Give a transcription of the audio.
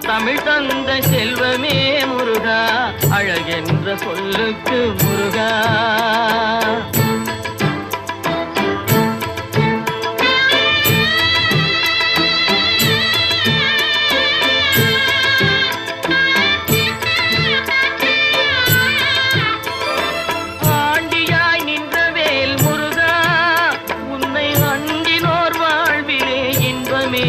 தமிழ் தந்த செல்வமே முருகா, அழகென்ற சொல்லுக்கு முருகா. ஆண்டியாய் நின்ற வேல் முருகா, உன்னை அண்டினோர் வாழ்விலே இன்பமே